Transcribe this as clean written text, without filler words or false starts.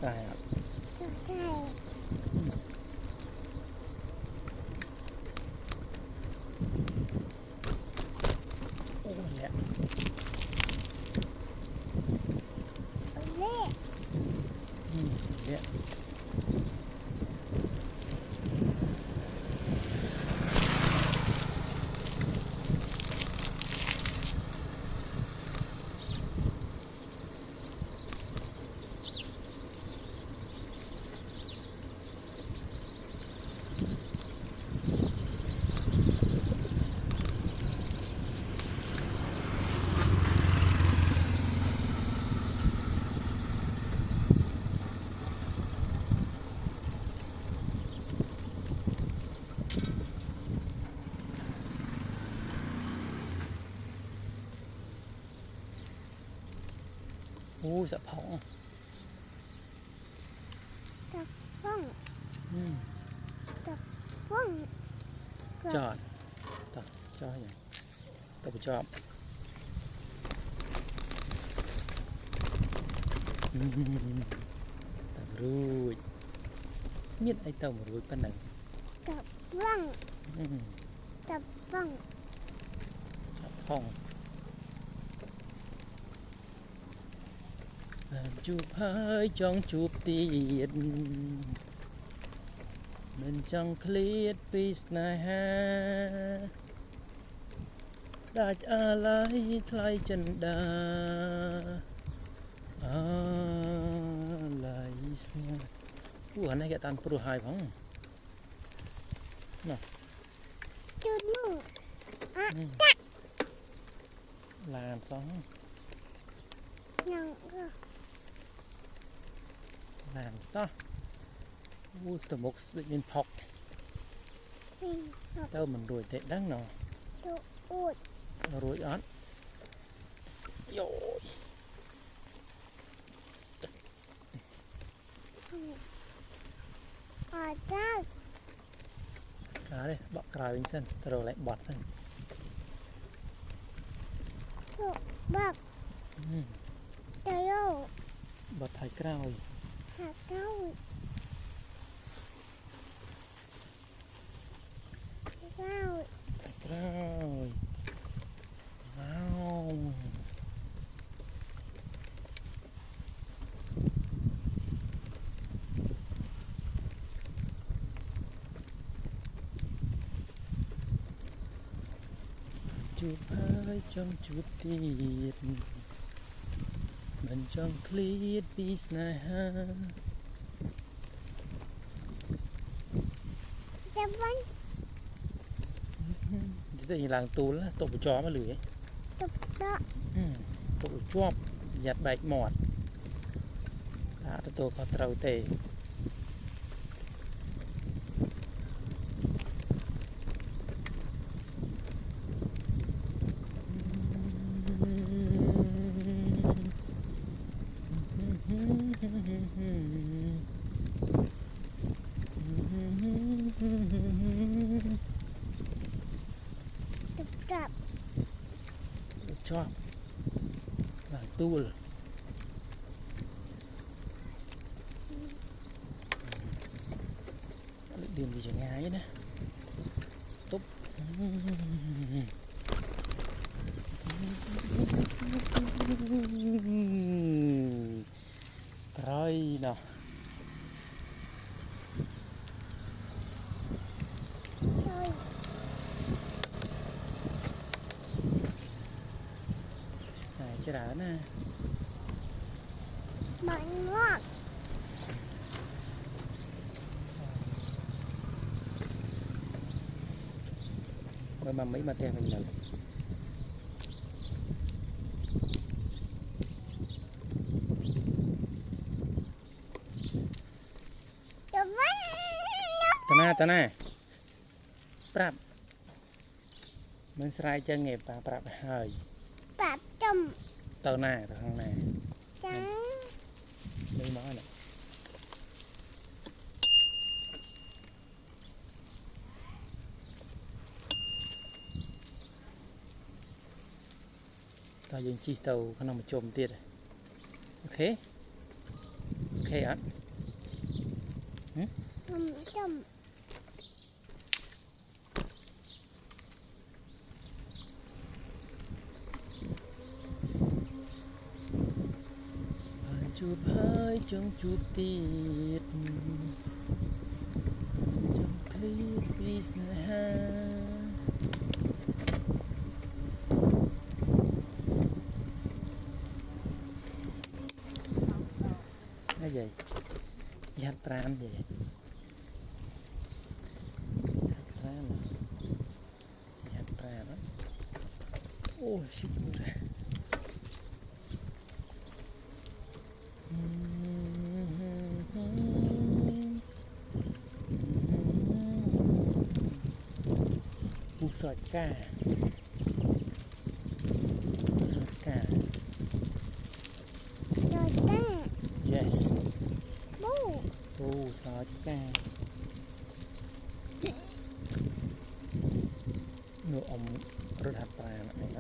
Sai ạ. Ôi lẹ. Lẹ. Dạ phỏng. Tập phỏng. Ừ. Tập phỏng. Chọn. Tập cho nhỉ. Tập chọn. Tập ruồi. Biết ai tàu một ruồi pan này. Tập phỏng. Tập phỏng. Tập phỏng. Chụp hai trong chụp tiệt mình chẳng clear peace này ha đã lại thay chân đà lại xem anh này cái tan pro hai phóng nè làm phóng làm sao tụi một sự viên phọc tao mình đuổi tệ đắng nào rồi án rồi cá đây bọc cào bên sân rồi lại bọt sân bọt bọt thải cào hạt câu rồi wow chụp hai trong chụp tiệt mình trong clip peace này ha thì làng tú là tổ chó mà lưới tổ chóp giặt bạch mọt đã tổ có trâu tề chóp làng tu là điểm gì chẳng ai nè tốt rồi nào cái đá nè mạnh quá rồi mà mấy mà tem mình lần ta nè prap mình sai chân nghiệp ta prap hơi prap chum tao nè tao không nè trắng đây mỏ này tao dùng chi tàu khả năng một chôm tiệt ok ok ạ จม chụp hai trong chụp tiệt trong clip please nè ha cái gì giặt pram gì giặt pram á ôi shit rồi sợi ca rồi ta yes bố sợi ca nụ ông rất hạt trà này